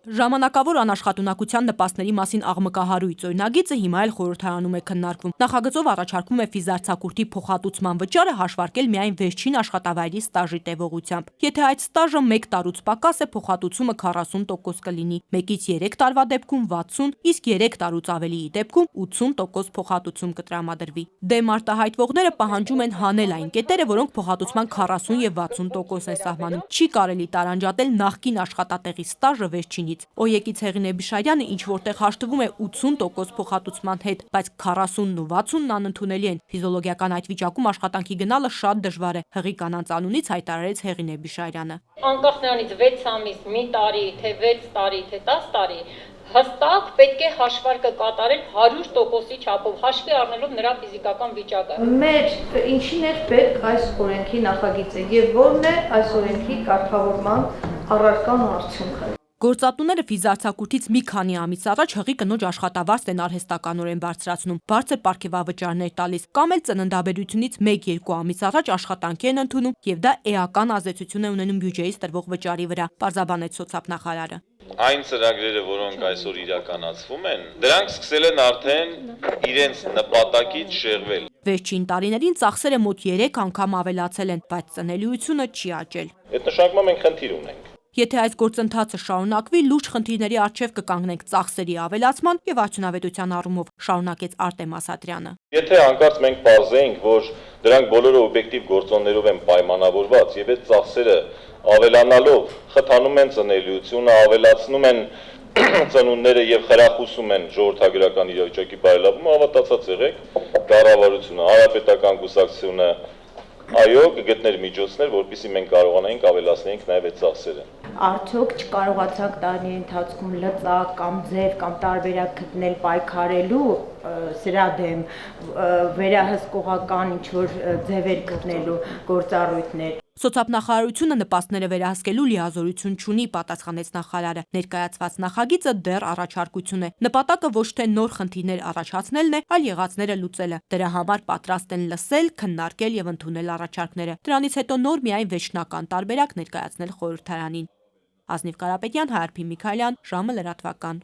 Ժամանակավոր անաշխատունակության նպաստների մասին աղմկահարույց օրինագիծը հիմա էլ խորհրդարանում է քննարկվում։ Նախագծով առաջարկվում է ֆիզարձակուրդի փոխհատուցման վճարը հաշվարկել միայն վերջին աշխատավայրի ստաժի տևողությամբ։ Եթե այդ ստաժը 1 տարուց պակաս է, փոխհատուցումը 40% կլինի, 1-ից 3 տարվա դեպքում 60, իսկ 3 տարուց ավելիի դեպքում 80% փոխհատուցում կտրամադրվի։ Դեմ արտահայտվողները պահանջում են հանել այն կետերը, որոնք փոխհատուցման 40 եւ 60% են սահմանում։ Չի կարելի տարանջատել նախկին աշխատատեղի ստաժը վերջինից։ ՕԵԿ-ից Հեղինե Բիշարյանը ինչ որտեղ հաշտվում է 80% փոխհատուցման հետ, բայց 40-ն ու 60-ն անընդունելի են։ Ֆիզիոլոգիական այդ վիճակում աշխատանքի գնալը շատ դժվար է, հղի կանանց անունից հայտարարեց Հեղինե Բիշարյանը։ Անկախ նրանից 6 ամիս, մի տարի, թե 6 տարի, թե 10 տարի, հստակ պետք է հաշվարկը կատարել 100%-ի չափով, հաշվի առնելով նրա ֆիզիկական վիճակը։ Մեր ինչին է պետք այս օրենքի նախագիծը եւ ո՞րն է այս օրենքի կարգավորման առարկան արդյունքը։ Գործատուները ֆիզարձակուրդից մի քանի ամիս առաջ հղի կնոջ աշխատավարձն են արհեստականորեն բարձրացնում, բարձր պարգևավճարներ տալիս, կամ էլ ծննդաբերությունից 1-2 ամիս առաջ աշխատանքի են ընդունում եւ դա էական ազդեցություն է ունենում բյուջեից տրվող վճարի վրա, պարզաբանեց սոցիալնախարարը։ Այն ծրագրերը, որոնք այսօր իրականացվում են, դրանք սկսել են արդեն իրենց նպատակից շեղվել։ Վերջին տարիներին ծախսերը մոտ 3 անգամ ավելացել են, բայց ծնելիությունը չի աճել։ Այդ նշանակում մենք խնդիր ունենք։ Եթե այս գործընթացը շարունակվի, լուրջ խնդիրների առջև կկանգնենք ծախսերի ավելացման եւ արդյունավետության առումով, շարունակեց Արտեմ Ասատրյանը։ Եթե հանկարծ մենք պարզենք, որ դրանք բոլորը օբյեկտիվ գործոններով են պայմանավորված եւ այդ ծախսերը ավելանալով խթանում են ծնելիությունը, ավելացնում են ծնունդները եւ խրախուսում են ժողովրդագրական իրավիճակի բարելավումը, հավատացած եղեք, կառավարությունը, հանրապետական կուսակցությունը այո, կգտներ միջոցներ, որպեսզի մենք կարողանայինք ավելացնենք նաև այդ ծախսերը։ Արդյոք չկարողացանք տարիների ընթացքում լծակ կամ ձև կամ տարբերակ գտնել պայքարելու սրա դեմ, վերահսկողական ինչ-որ ձևեր գտնելու գործառույթներ։ Սոցիալնախարարությունը նպաստները վերահսկելու լիազորություն չունի, պատասխանեց նախարարը։ Ներկայացված նախագիծը դեռ առաջարկություն է։ Նպատակը ոչ թե նոր խնդիրներ առաջացնելն է, այլ եղածները լուծելը։ Դրա համար պատրաստ են լսել, քննարկել եւ ընդունել առաջարկները։ Դրանից հետո նոր միայն վերջնական տարբերակ ներկայացնել խորհրդարանին։ Ազնիվ Կարապետյան, Հայրփի Միքայելյան, ժամը լրատվական։